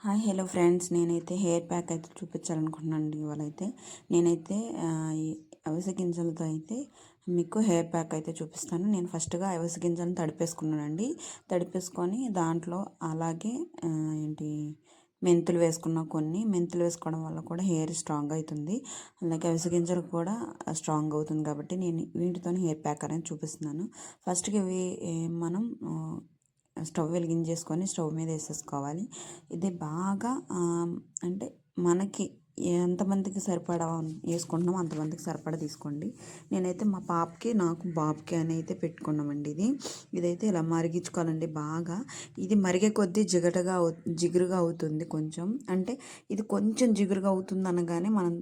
Hi hello friends, నేనైతే hair pack అయితే చూపించాలనుకుంటున్నాను. ఇవాళైతే నేనైతే ఈ అవిసె గింజలతో అయితే మీకు హెయిర్ ప్యాక్ అయితే చూపిస్తాను. నేను ఫస్ట్గా అవిసె గింజలను తడిపేసుకున్నానండి. తడిపేసుకొని దాంట్లో అలాగే ఏంటి మెంతులు వేసుకున్న, కొన్ని మెంతులు వేసుకోవడం వల్ల కూడా హెయిర్ స్ట్రాంగ్ అవుతుంది. అలాగే అవిసె గింజలు కూడా స్ట్రాంగ్ అవుతుంది. కాబట్టి నేను వీటితో హెయిర్ ప్యాక్ అనేది చూపిస్తున్నాను. ఫస్ట్గా ఇవి మనం స్టవ్ వెలిగించేసుకొని స్టవ్ మీద వేసేసుకోవాలి. ఇది బాగా అంటే మనకి ఎంతమందికి సరిపడా వేసుకుంటున్నామో అంతమందికి సరిపడా తీసుకోండి. నేనైతే మా పాపకి, నాకు, బాబుకి అని అయితే పెట్టుకున్నామండి. ఇదైతే ఇలా మరిగించుకోవాలండి బాగా. ఇది మరిగే కొద్దీ జిగురుగా అవుతుంది కొంచెం. అంటే ఇది కొంచెం జిగురుగా అవుతుంది అనగానే మనం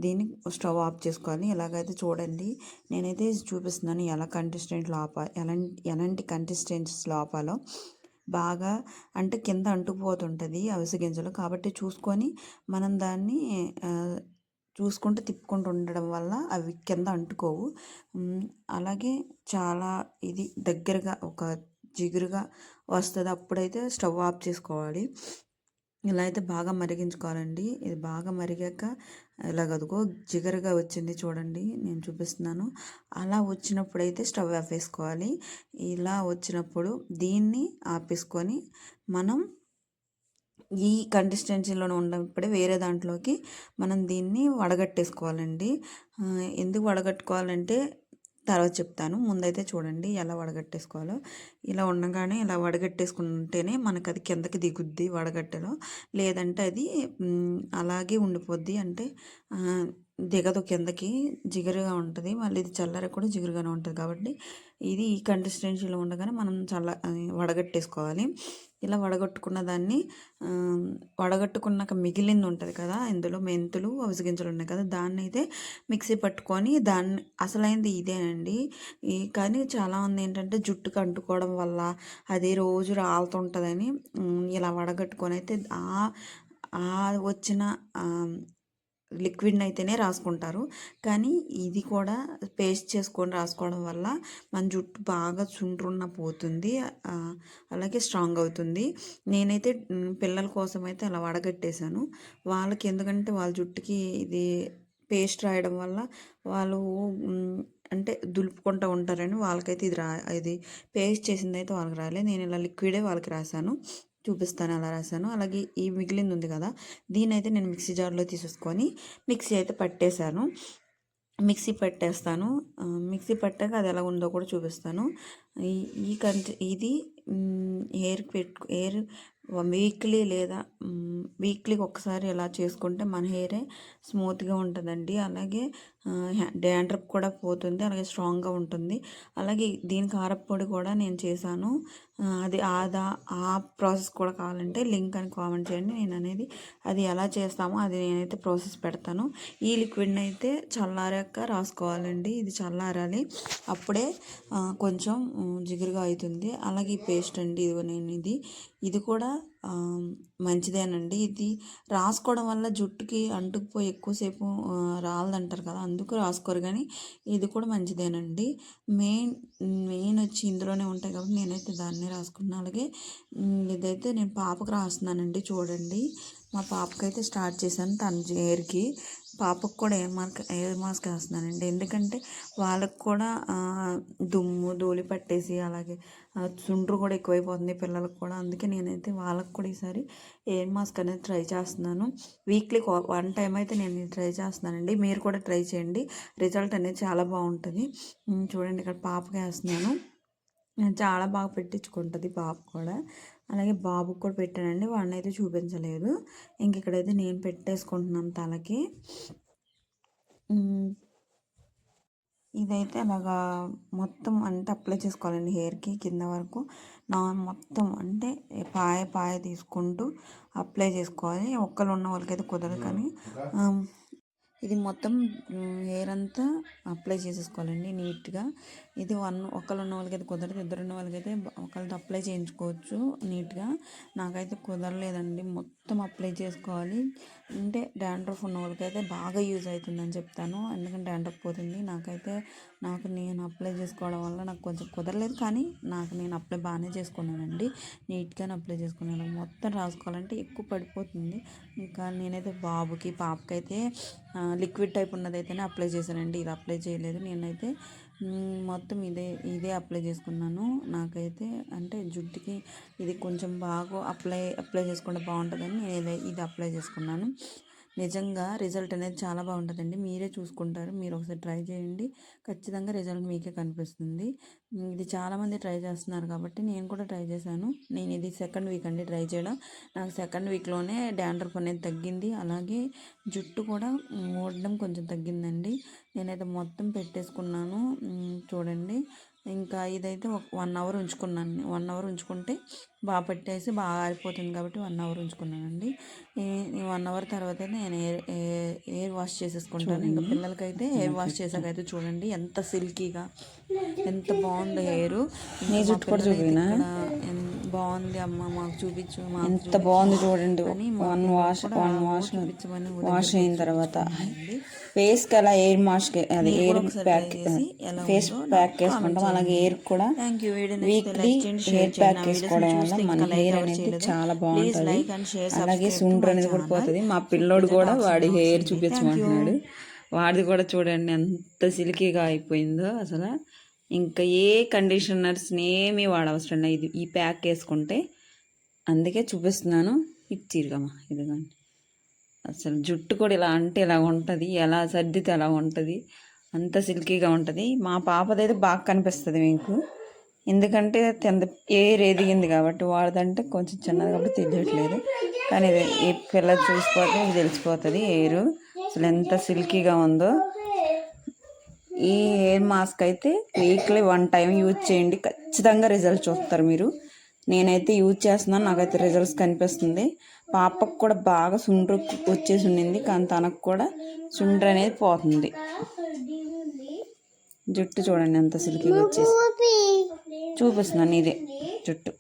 దీన్ని స్టవ్ ఆఫ్ చేసుకోవాలి. ఎలాగైతే చూడండి, నేనైతే చూపిస్తున్నాను ఎలా ఎలాంటి కంటెస్టెంట్స్లో ఆపాలో. బాగా అంటే కింద అంటుకుపోతుంటుంది అవిసె గింజలు, కాబట్టి చూసుకొని మనం దాన్ని చూసుకుంటూ తిప్పుకుంటూ ఉండడం వల్ల అవి కింద అంటుకోవు. అలాగే చాలా ఇది దగ్గరగా ఒక జిగురుగా వస్తుంది. అప్పుడైతే స్టవ్ ఆఫ్ చేసుకోవాలి. ఇలా అయితే బాగా మరిగించుకోవాలండి. ఇది బాగా మరిగాక ఇలాగదుగో జిగరగా వచ్చింది చూడండి, నేను చూపిస్తున్నాను. అలా వచ్చినప్పుడైతే స్టవ్ ఆపేసుకోవాలి. ఇలా వచ్చినప్పుడు దీన్ని ఆపేసుకొని మనం ఈ కన్సిస్టెన్సీలోనే ఉన్నప్పుడే వేరే దాంట్లోకి మనం దీన్ని వడగట్టేసుకోవాలండి. ఎందుకు వడగట్టుకోవాలంటే తర్వాత చెప్తాను. ముందైతే చూడండి ఎలా వడగట్టేసుకోవాలో. ఇలా ఉండగానే ఇలా వడగట్టేసుకుంటేనే మనకు అది కిందకి దిగుద్ది వడగట్టెలో. లేదంటే అది అలాగే ఉండిపోద్ది. అంటే దిగదు కిందకి, జిగురుగా ఉంటుంది. మళ్ళీ ఇది చల్లార కూడా జిగురుగానే ఉంటుంది. కాబట్టి ఇది ఈ కన్సిస్టెన్సీలో ఉండగానే మనం వడగట్టేసుకోవాలి. ఇలా వడగట్టుకున్న దాన్ని వడగట్టుకున్నాక మిగిలింది ఉంటుంది కదా, ఇందులో మెంతులు, అవిసె గింజలు ఉన్నాయి కదా, దాన్ని అయితే మిక్సీ పట్టుకొని దాన్ని అసలైంది ఇదేనండి. కానీ చాలామంది ఏంటంటే జుట్టుకు అంటుకోవడం వల్ల అది రోజు రాలుతుంటుందని ఇలా వడగట్టుకొని అయితే వచ్చిన లిక్విడ్ని అయితేనే రాసుకుంటారు. కానీ ఇది కూడా పేస్ట్ చేసుకొని రాసుకోవడం వల్ల మన జుట్టు బాగా చుండ్రున్న పోతుంది. అలాగే స్ట్రాంగ్ అవుతుంది. నేనైతే పిల్లల కోసం అయితే అలా వడగట్టేశాను. వాళ్ళకి ఎందుకంటే వాళ్ళ జుట్టుకి ఇది పేస్ట్ రాయడం వల్ల వాళ్ళు అంటే దులుపుకుంటూ ఉంటారని వాళ్ళకైతే ఇది పేస్ట్ చేసింది అయితే వాళ్ళకి రాలేదు. నేను ఇలా లిక్విడే వాళ్ళకి రాశాను. చూపిస్తాను ఎలా రాశాను. అలాగే ఈ మిగిలింది ఉంది కదా, దీని అయితే నేను మిక్సీ జార్లో తీసేసుకొని మిక్సీ అయితే పట్టేశాను. మిక్సీ పట్టేస్తాను. మిక్సీ పట్టాక అది ఎలా ఉందో కూడా చూపిస్తాను. ఇది హెయిర్ వీక్లీ లేదా వీక్లీకి ఒకసారి ఇలా చేసుకుంటే మన హెయిరే స్మూత్గా ఉంటుందండి. అలాగే డాండ్రఫ్ కూడా పోతుంది. అలాగే స్ట్రాంగ్గా ఉంటుంది. అలాగే దీని కారప్పొడి కూడా నేను చేశాను. అది ఆ ప్రాసెస్ కూడా కావాలంటే లింక్ అని కామెంట్ చేయండి. నేను అనేది అది ఎలా చేస్తామో అది నేనైతే ప్రాసెస్ పెడతాను. ఈ లిక్విడ్ని అయితే చల్లారాక రాసుకోవాలండి. ఇది చల్లారాలి, అప్పుడే కొంచెం జిగురుగా అవుతుంది. అలాగే ఈ పేస్ట్ అండి, ఇదిగో నేను ఇది కూడా మంచిదేనండి. ఇది రాసుకోవడం వల్ల జుట్టుకి అంటుకుపోయి ఎక్కువసేపు రాలదంటారు కదా, అందుకు రాసుకోరు. కానీ ఇది కూడా మంచిదేనండి. మెయిన్ వచ్చి ఇందులోనే ఉంటాయి కాబట్టి నేనైతే దాన్నే రాసుకున్నాను. అలాగే ఇదైతే నేను పాపకు రాస్తున్నానండి. చూడండి, మా పాపకైతే స్టార్ట్ చేశాను తన హెయిర్కి. పాపకు కూడా ఎయిర్ మాస్క్ వేస్తున్నానండి. ఎందుకంటే వాళ్ళకు కూడా దుమ్ము ధూళి పట్టేసి అలాగే చుండ్రు కూడా ఎక్కువైపోతుంది పిల్లలకు కూడా. అందుకే నేనైతే వాళ్ళకు కూడా ఈసారి ఎయిర్ మాస్క్ అనేది ట్రై చేస్తున్నాను. వీక్లీ 1 టైం అయితే నేను ట్రై చేస్తున్నానండి. మీరు కూడా ట్రై చేయండి. రిజల్ట్ అనేది చాలా బాగుంటుంది. చూడండి, ఇక్కడ పాపకి వేస్తున్నాను. చాలా బాగా పెట్టించుకుంటుంది పాప కూడా. అలాగే బాబుకి కూడా పెట్టానండి. వాడిని అయితే చూపించలేదు. ఇంక ఇక్కడైతే నేను పెట్టేసుకుంటున్నాను తలకి. ఇదైతే అలాగా మొత్తం అంటే అప్లై చేసుకోవాలండి హెయిర్కి కింద వరకు. మొత్తం అంటే పాయ తీసుకుంటూ అప్లై చేసుకోవాలి. ఒక్కరు ఉన్న వాళ్ళకైతే కుదరదు. కానీ ఇది మొత్తం హెయిర్ అంతా అప్లై చేసేసుకోవాలండి నీట్గా. ఇది ఒకళ్ళు ఉన్న వాళ్ళకైతే కుదరదు, ఇద్దరు ఉన్న వాళ్ళకైతే ఒకళ్ళతో అప్లై చేయించుకోవచ్చు నీట్గా. నాకైతే కుదరలేదండి, మొత్తం అప్లై చేసుకోవాలి. అంటే డాండ్రఫ్ ఉన్న వాళ్ళకైతే బాగా యూజ్ అవుతుందని చెప్తాను, ఎందుకంటే డాండ్రఫ్ పోతుంది. నాకు నేను అప్లై చేసుకోవడం వల్ల నాకు కొంచెం కుదరలేదు, కానీ నేను అప్లై బాగానే చేసుకున్నానండి, నీట్గానే అప్లై చేసుకున్నాను. మొత్తం రాసుకోవాలంటే ఎక్కువ పడిపోతుంది. ఇంకా నేనైతే బాబుకి పాపకైతే లిక్విడ్ టైప్ ఉన్నదైతేనే అప్లై చేశానండి, ఇది అప్లై చేయలేదు. నేనైతే మొత్తం ఇదే అప్లై చేసుకున్నాను. నాకైతే అంటే జుట్టుకి ఇది కొంచెం బాగా అప్లై చేసుకుంటే బాగుంటుందని నేను ఇది అప్లై చేసుకున్నాను. నిజంగా రిజల్ట్ అనేది చాలా బాగుంటుందండి, మీరే చూసుకుంటారు. మీరు ఒకసారి ట్రై చేయండి, ఖచ్చితంగా రిజల్ట్ మీకే కనిపిస్తుంది. ఇది చాలామంది ట్రై చేస్తున్నారు కాబట్టి నేను కూడా ట్రై చేశాను. నేను ఇది సెకండ్ వీక్ అండి ట్రై చేయడం. నాకు సెకండ్ వీక్లోనే డాండ్రఫ్ అనేది తగ్గింది, అలాగే జుట్టు కూడా ఊడడం కొంచెం తగ్గిందండి. నేనైతే మొత్తం పెట్టేసుకున్నాను చూడండి. ఇంకా ఇదైతే 1 అవర్ ఉంచుకున్నాను. 1 అవర్ ఉంచుకుంటే బాగా పెట్టేసి బాగా ఆరిపోతుంది కాబట్టి 1 అవర్ ఉంచుకున్నానండి. ఈ 1 అవర్ తర్వాత అయితే నేను ఎయిర్ వాష్ చేసేసుకుంటాను. ఇంకా పిల్లలకైతే హెయిర్ వాష్ చేసాకైతే చూడండి ఎంత సిల్కీగా, ఎంత బాగుందో హెయిర్. నీ జుట్టు కూడా చూపినా బాగుంది అమ్మ, మాకు చూపించు, ఎంత బాగుంది చూడండి. వన్ వాష్ చూపించమని వాష్ అయిన తర్వాత ఫేస్కి అలా ఎయిర్ మాస్క్, అది ఎయిర్ ప్యాక్, ఫేస్ ప్యాక్ వేసుకుంటాం. అలాగే ఎయిర్ కూడా వీక్లీ హెయిర్ ప్యాక్ వేసుకోవడం వల్ల మన హెయిర్ అనేది చాలా బాగుంటుంది. అలాగే సుండ్రు అనేది కూడా పోతుంది. మా పిల్లోడు కూడా వాడి హెయిర్ చూపించమంటున్నాడు, వాడిది కూడా చూడండి ఎంత సిల్కీగా అయిపోయిందో అసలు. ఇంకా ఏ కండిషనర్స్ని ఏమీ వాడవసరం లేదు, ఈ ప్యాక్ వేసుకుంటే. అందుకే చూపిస్తున్నాను, ఇచ్చిరుగమ్మా ఇదిగోండి. అసలు జుట్టు కూడా ఇలా అంటే ఇలా ఉంటుంది, ఎలా సర్దితే అలా ఉంటుంది, అంత సిల్కీగా ఉంటుంది. మా పాపదైతే బాగా కనిపిస్తుంది మీకు, ఎందుకంటే ఎయిర్ ఎదిగింది కాబట్టి. వాడదంటే కొంచెం చిన్నది కాబట్టి తెలియట్లేదు, కానీ ఇది ఈ పిల్ల చూసిపోతే ఇది తెలిసిపోతుంది ఎయిర్ అసలు ఎంత సిల్కీగా ఉందో. ఈ హెయిర్ మాస్క్ అయితే వీక్లీ 1 టైం యూజ్ చేయండి, ఖచ్చితంగా రిజల్ట్ చూస్తారు మీరు. నేనైతే యూజ్ చేస్తున్నాను, నాకైతే రిజల్ట్స్ కనిపిస్తుంది. పాపకు కూడా బాగా సుండ్రు వచ్చేసి ఉండింది, కానీ తనకు కూడా సుండ్రు అనేది పోతుంది. జుట్టు చూడండి ఎంత సిల్కీగా వచ్చేసి. చూపిస్తున్నాను ఇదే జుట్టు.